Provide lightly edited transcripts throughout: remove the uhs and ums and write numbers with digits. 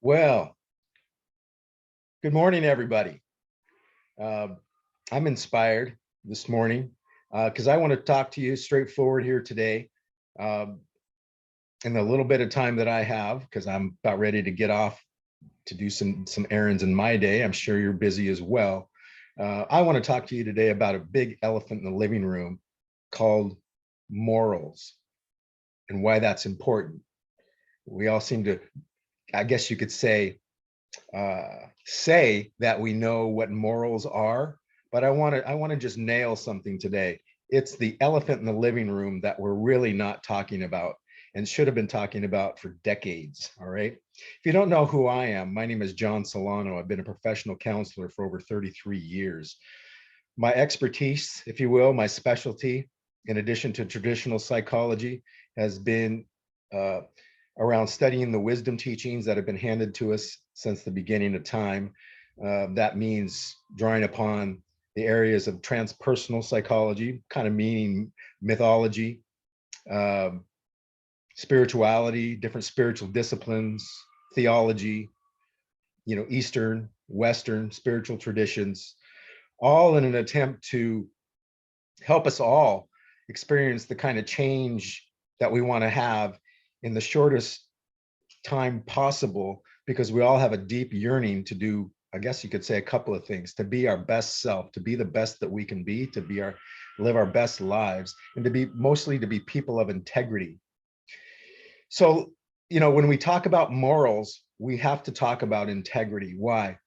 Well, good morning, everybody. Uh, I'm inspired this morning because I want to talk to you straightforward here today um, in the little bit of time that I have, because I'm about ready to get off to do some errands in my day. I'm sure you're busy as well. I want to talk to you today about a big elephant in the living room called morals and why that's important. We all seem to, I guess you could say that we know what morals are, but I want to just nail something today. It's the elephant in the living room that we're really not talking about and should have been talking about for decades. All right. If you don't know who I am, my name is John Solano. I've been a professional counselor for over 33 years. My expertise, if you will, my specialty, in addition to traditional psychology, has been uh, around studying the wisdom teachings that have been handed to us since the beginning of time. That means drawing upon the areas of transpersonal psychology, kind of meaning mythology, um, spirituality, different spiritual disciplines, theology, Eastern, Western spiritual traditions, all in an attempt to help us all experience the kind of change that we want to have in the shortest time possible, because we all have a deep yearning to do, I guess you could say, a couple of things: to be our best self, to be the best that we can be, to live our best lives, and to be people of integrity. So, when we talk about morals, we have to talk about integrity. Why?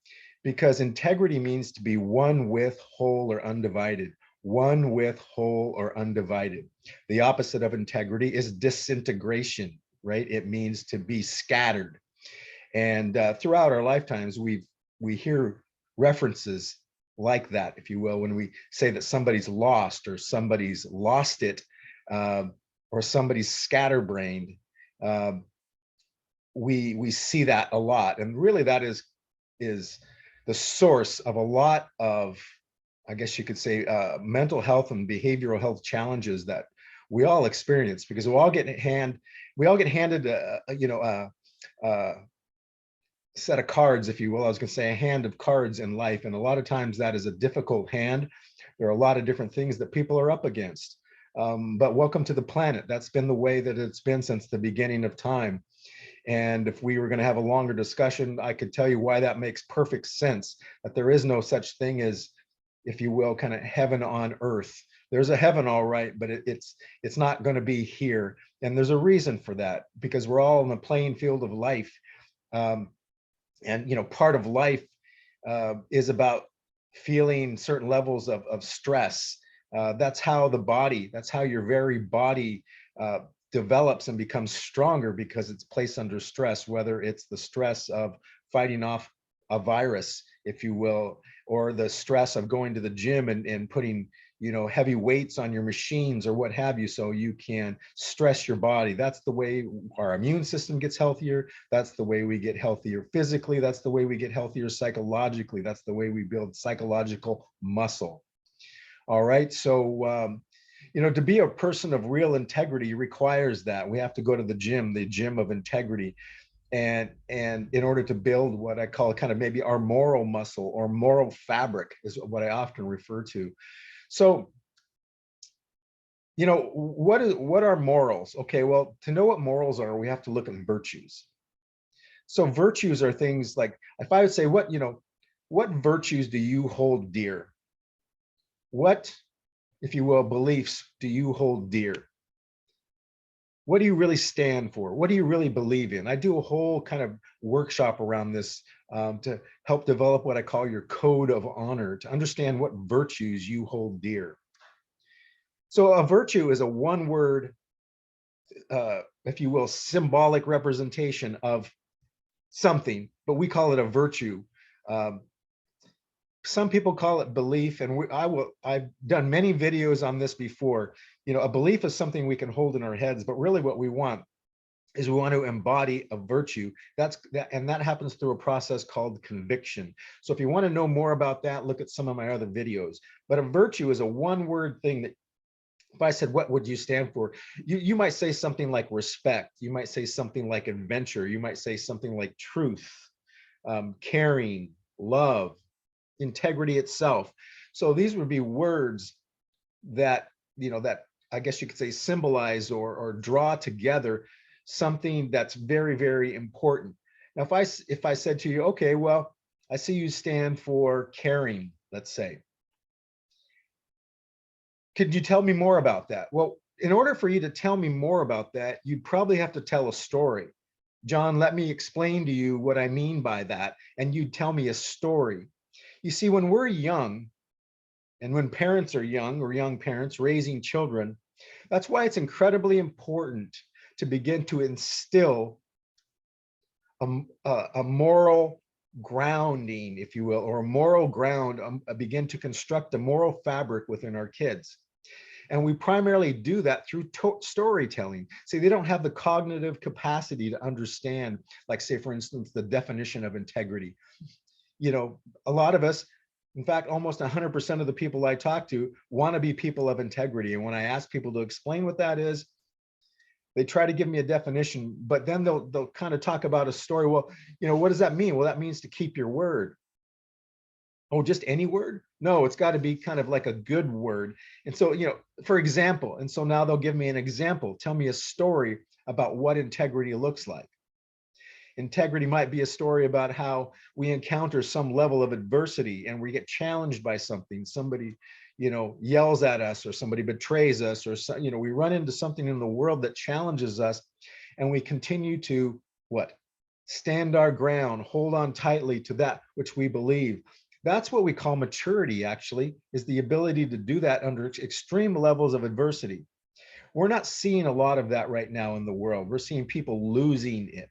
Because integrity means to be one with, whole, or undivided. One with, whole, or undivided. The opposite of integrity is disintegration, right? It means to be scattered. And throughout our lifetimes, we hear references like that, if you will, when we say that somebody's lost or somebody's lost it, or somebody's scatterbrained. Um, we see that a lot, and really that is the source of a lot of, I guess you could say, mental health and behavioral health challenges that we all experience, because we all get handed a set of cards, if you will. I was going to say a hand of cards in life, and a lot of times that is a difficult hand. There are a lot of different things that people are up against. But welcome to the planet. That's been the way that it's been since the beginning of time. And if we were going to have a longer discussion, I could tell you why that makes perfect sense, that there is no such thing as, if you will, kind of heaven on earth. There's a heaven, all right, but it's not going to be here. And there's a reason for that, because we're all in the playing field of life. And part of life is about feeling certain levels of stress. That's how your very body develops and becomes stronger, because it's placed under stress, whether it's the stress of fighting off a virus, if you will, or the stress of going to the gym and putting heavy weights on your machines or what have you, so you can stress your body. That's the way our immune system gets healthier. That's the way we get healthier physically. That's the way we get healthier psychologically. That's the way we build psychological muscle. All right. So to be a person of real integrity requires that we have to go to the gym of integrity, and in order to build what I call kind of maybe our moral muscle, or moral fabric is what I often refer to. So, what are morals? Okay, well, to know what morals are, we have to look at virtues. So virtues are things like, if I would say, what virtues do you hold dear? What, if you will, beliefs do you hold dear? What do you really stand for? What do you really believe in? I do a whole kind of workshop around this to help develop what I call your code of honor, to understand what virtues you hold dear. So a virtue is a one-word, if you will, symbolic representation of something, but we call it a virtue. Some people call it belief, and I've done many videos on this before. A belief is something we can hold in our heads, but really what we want is we want to embody a virtue. And that happens through a process called conviction. So if you want to know more about that, look at some of my other videos. But a virtue is a one-word thing that If I said, what would you stand for? You might say something like respect. You might say something like adventure. You might say something like truth, caring, love, integrity itself. So these would be words that, that I guess you could say symbolize or draw together something that's very, very important. Now, if I said to you, okay, well, I see you stand for caring, let's say. Could you tell me more about that? Well, in order for you to tell me more about that, you'd probably have to tell a story. John, let me explain to you what I mean by that. And you'd tell me a story. You see, when we're young, and when parents are young or young parents raising children, that's why it's incredibly important to begin to instill a moral grounding, if you will, or a moral ground, begin to construct a moral fabric within our kids. And we primarily do that through storytelling. See, they don't have the cognitive capacity to understand, like, say, for instance, the definition of integrity. A lot of us, in fact, almost 100% of the people I talk to want to be people of integrity. And when I ask people to explain what that is, they try to give me a definition, but then they'll kind of talk about a story. Well, what does that mean? Well, that means to keep your word. Oh, just any word? No, it's got to be kind of like a good word. And so, for example, and so now they'll give me an example. Tell me a story about what integrity looks like. Integrity might be a story about how we encounter some level of adversity and we get challenged by something. Somebody, yells at us, or somebody betrays us, or, we run into something in the world that challenges us, and we continue to what? Stand our ground, hold on tightly to that which we believe. That's what we call maturity, actually, is the ability to do that under extreme levels of adversity. We're not seeing a lot of that right now in the world. We're seeing people losing it.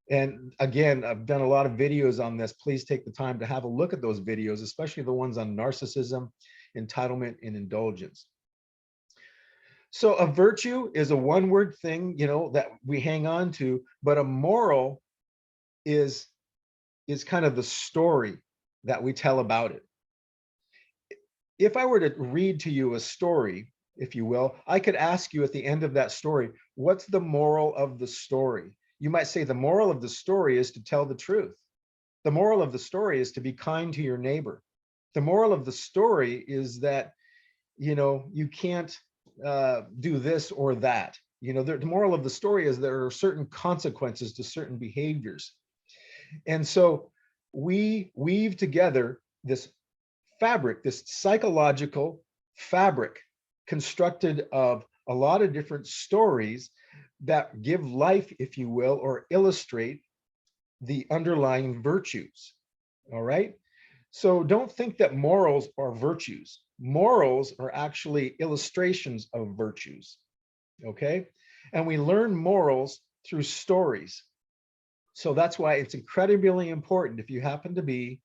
And again, I've done a lot of videos on this. Please take the time to have a look at those videos, especially the ones on narcissism, entitlement, and indulgence. So a virtue is a one-word thing, that we hang on to, but a moral is kind of the story that we tell about it. If I were to read to you a story, if you will, I could ask you at the end of that story, what's the moral of the story? You might say the moral of the story is to tell the truth. The moral of the story is to be kind to your neighbor. The moral of the story is that, you can't do this or that. The moral of the story is there are certain consequences to certain behaviors. And so we weave together this fabric, this psychological fabric constructed of a lot of different stories that give life, if you will, or illustrate the underlying virtues. All right. So don't think that morals are virtues. Morals are actually illustrations of virtues. Okay. And we learn morals through stories. So that's why it's incredibly important, if you happen to be,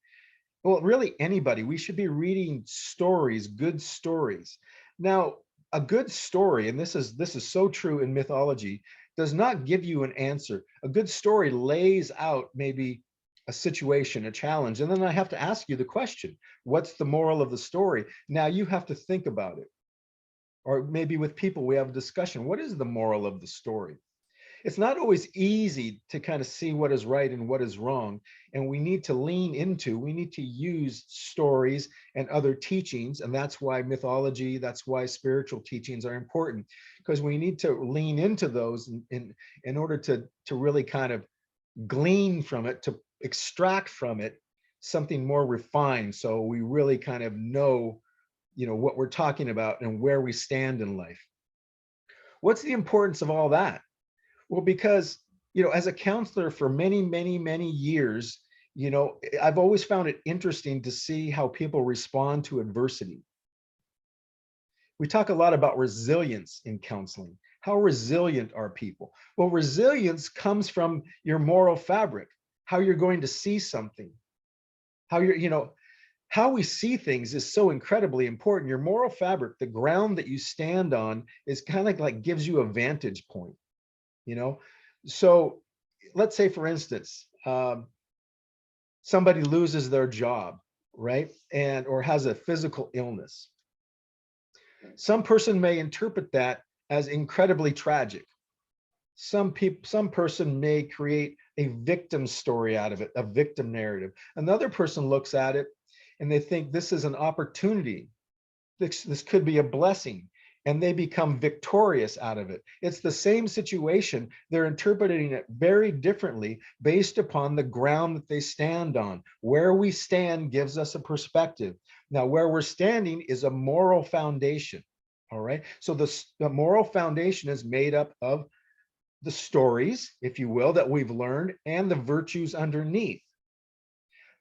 well, really anybody, we should be reading stories, good stories. Now, a good story, and this is so true in mythology, does not give you an answer. A good story lays out maybe a situation, a challenge, and then I have to ask you the question, what's the moral of the story? Now you have to think about it. Or maybe with people, we have a discussion. What is the moral of the story? It's not always easy to kind of see what is right and what is wrong. And we need to we need to use stories and other teachings. And that's why mythology, that's why spiritual teachings are important, because we need to lean into those in order to really kind of glean from it, to extract from it something more refined. So we really kind of know, what we're talking about and where we stand in life. What's the importance of all that? Well, because, as a counselor for many, many, many years, I've always found it interesting to see how people respond to adversity. We talk a lot about resilience in counseling. How resilient are people? Well, resilience comes from your moral fabric, how you're going to see something, how how we see things is so incredibly important. Your moral fabric, the ground that you stand on, is kind of like gives you a vantage point. So let's say, for instance, somebody loses their job, right? Or has a physical illness. Some person may interpret that as incredibly tragic. Some person may create a victim story out of it, a victim narrative. Another person looks at it and they think this is an opportunity. This could be a blessing, and they become victorious out of it. It's the same situation. They're interpreting it very differently based upon the ground that they stand on. Where we stand gives us a perspective. Now, where we're standing is a moral foundation. All right. So the moral foundation is made up of the stories, if you will, that we've learned and the virtues underneath.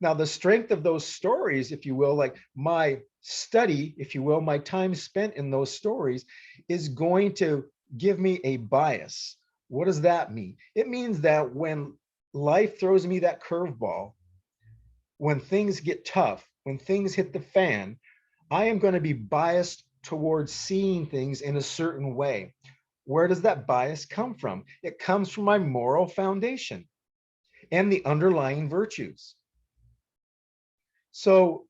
Now, the strength of those stories, if you will, like my study, if you will, my time spent in those stories is going to give me a bias. What does that mean? It means that when life throws me that curveball, when things get tough, when things hit the fan, I am going to be biased towards seeing things in a certain way. Where does that bias come from? It comes from my moral foundation and the underlying virtues. So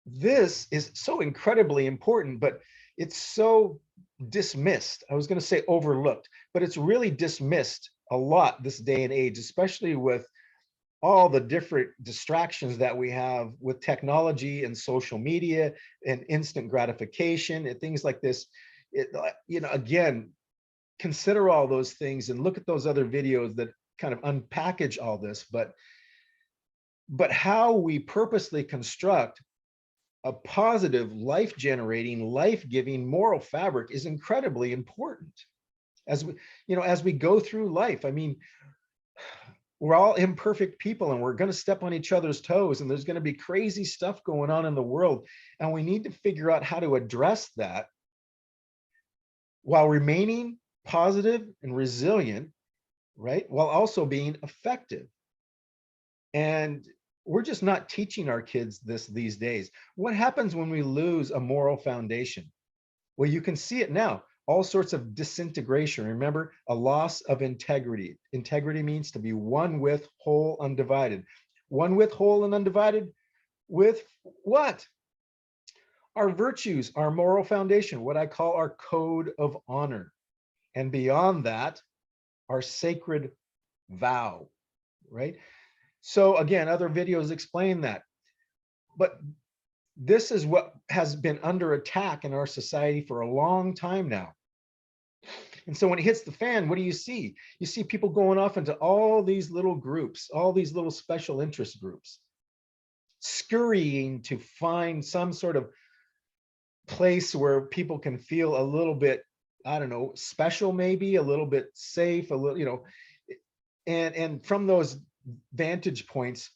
this is so incredibly important, but it's so dismissed. I was going to say overlooked, but it's really dismissed a lot this day and age, especially with all the different distractions that we have with technology and social media and instant gratification and things like this. Again, consider all those things and look at those other videos that kind of unpackage all this, but how we purposely construct a positive, life-generating, life-giving moral fabric is incredibly important as we go through life. I mean, we're all imperfect people and we're going to step on each other's toes, and there's going to be crazy stuff going on in the world, and we need to figure out how to address that while remaining positive and resilient, right? While also being effective. And we're just not teaching our kids this these days. What happens when we lose a moral foundation? Well, you can see it now, all sorts of disintegration. Remember, a loss of integrity. Integrity means to be one with, whole, undivided. One with, whole, and undivided with what? Our virtues, our moral foundation, what I call our code of honor. And beyond that, our sacred vow, right? So again, other videos explain that. But this is what has been under attack in our society for a long time now. And so when it hits the fan, what do you see? You see people going off into all these little groups, all these little special interest groups, scurrying to find some sort of place where people can feel a little bit, I don't know, special, maybe a little bit safe, a little, and from those vantage points,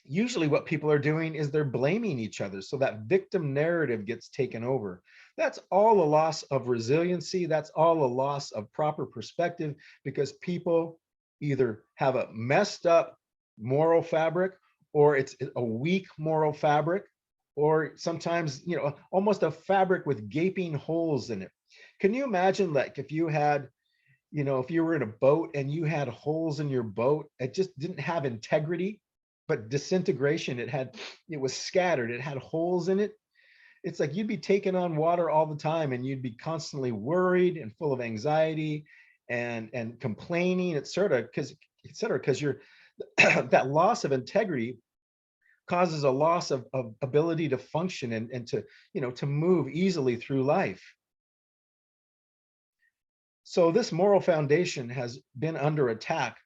usually what people are doing is they're blaming each other. So that victim narrative gets taken over. That's all a loss of resiliency. That's all a loss of proper perspective, because people either have a messed up moral fabric, or it's a weak moral fabric, or sometimes, almost a fabric with gaping holes in it. Can you imagine, like, if you had, if you were in a boat and you had holes in your boat, it just didn't have integrity, but disintegration. It was scattered. It had holes in it. It's like you'd be taking on water all the time, and you'd be constantly worried and full of anxiety and complaining, et cetera, because you're that loss of integrity causes a loss of ability to function and to move easily through life. So this moral foundation has been under attack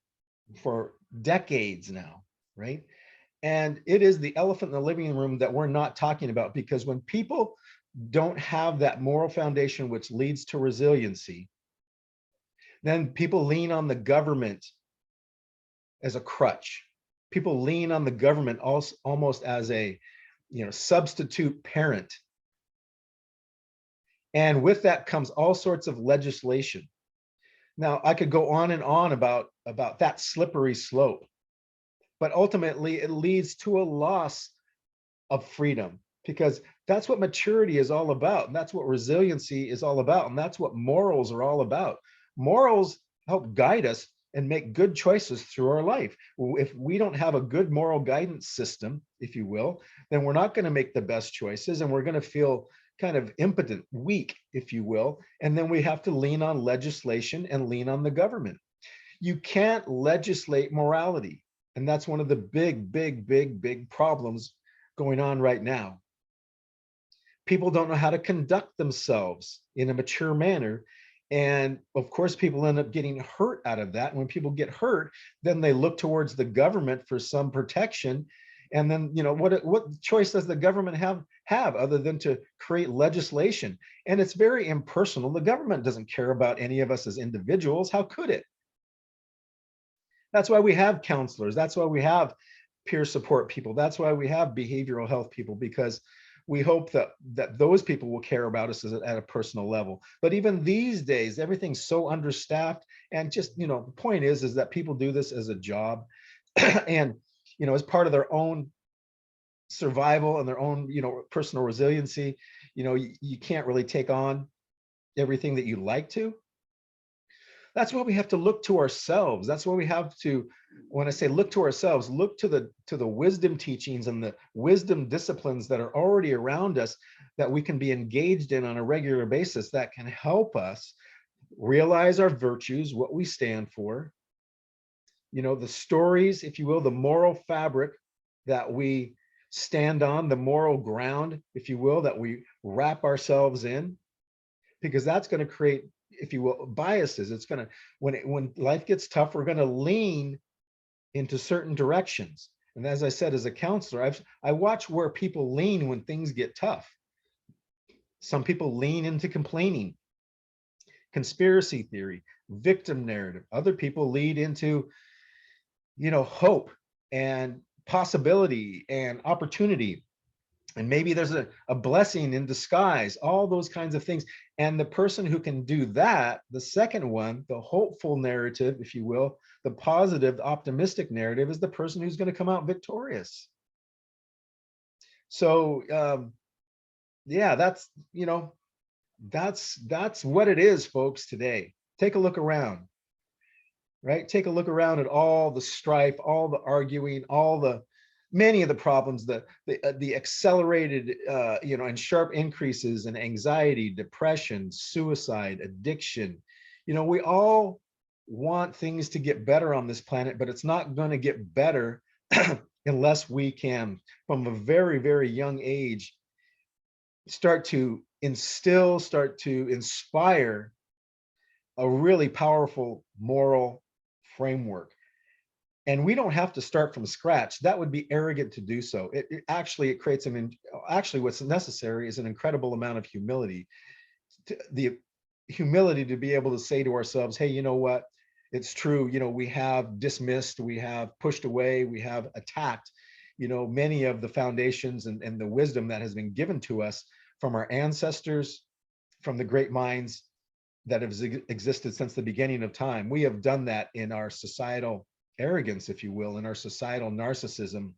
for decades now, right? And it is the elephant in the living room that we're not talking about, because when people don't have that moral foundation, which leads to resiliency, then people lean on the government as a crutch. People lean on the government also, almost as a substitute parent. And with that comes all sorts of legislation. Now, I could go on and on about that slippery slope, but ultimately it leads to a loss of freedom, because that's what maturity is all about. And that's what resiliency is all about. And that's what morals are all about. Morals help guide us and make good choices through our life. If we don't have a good moral guidance system, if you will, then we're not going to make the best choices, and we're going to feel kind of impotent, weak, if you will. And then we have to lean on legislation and lean on the government. You can't legislate morality. And that's one of the big problems going on right now. People don't know how to conduct themselves in a mature manner. And of course, people end up getting hurt out of that. When people get hurt, then they look towards the government for some protection. And then, what choice does the government have other than to create legislation? And it's very impersonal. The government doesn't care about any of us as individuals. How could it? That's why we have counselors. That's why we have peer support people. That's why we have behavioral health people, because we hope that those people will care about us at a personal level. But even these days, everything's so understaffed. And just, the point is that people do this as a job and, as part of their own survival and their own, personal resiliency. You can't really take on everything that you like to. That's why we have to look to ourselves. That's why we have to, when I say look to ourselves, look to the wisdom teachings and the wisdom disciplines that are already around us, that we can be engaged in on a regular basis, that can help us realize our virtues, what we stand for, the stories, if you will, the moral fabric that we stand on, the moral ground, if you will, that we wrap ourselves in, because that's going to create, if you will, biases. It's going to, when life gets tough, we're going to lean into certain directions. And as I said, as a counselor, I watch where people lean when things get tough. Some people lean into complaining, conspiracy theory, victim narrative. Other people lead into, hope and possibility and opportunity. And maybe there's a blessing in disguise, all those kinds of things. And the person who can do that, the second one, the hopeful narrative, if you will, the positive, the optimistic narrative, is the person who's going to come out victorious. So yeah, that's what it is, folks, today. Take a look around, right? Take a look around at all the strife, all the arguing, many of the problems, the accelerated, and sharp increases in anxiety, depression, suicide, addiction. We all want things to get better on this planet, but it's not going to get better unless we can, from a very young age, start to instill, start to inspire a really powerful moral framework. And we don't have to start from scratch. That would be arrogant to do so. It creates actually what's necessary is an incredible amount of humility. The humility to be able to say to ourselves, hey, you know what? It's true. We have dismissed, we have pushed away, we have attacked, many of the foundations and the wisdom that has been given to us from our ancestors, from the great minds that have existed since the beginning of time. We have done that in our societal arrogance, if you will, in our societal narcissism.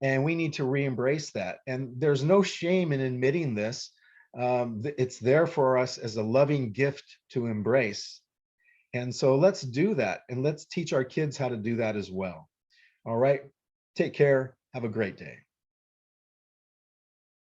And we need to re-embrace that. And there's no shame in admitting this. It's there for us as a loving gift to embrace. And so let's do that. And let's teach our kids how to do that as well. All right. Take care. Have a great day.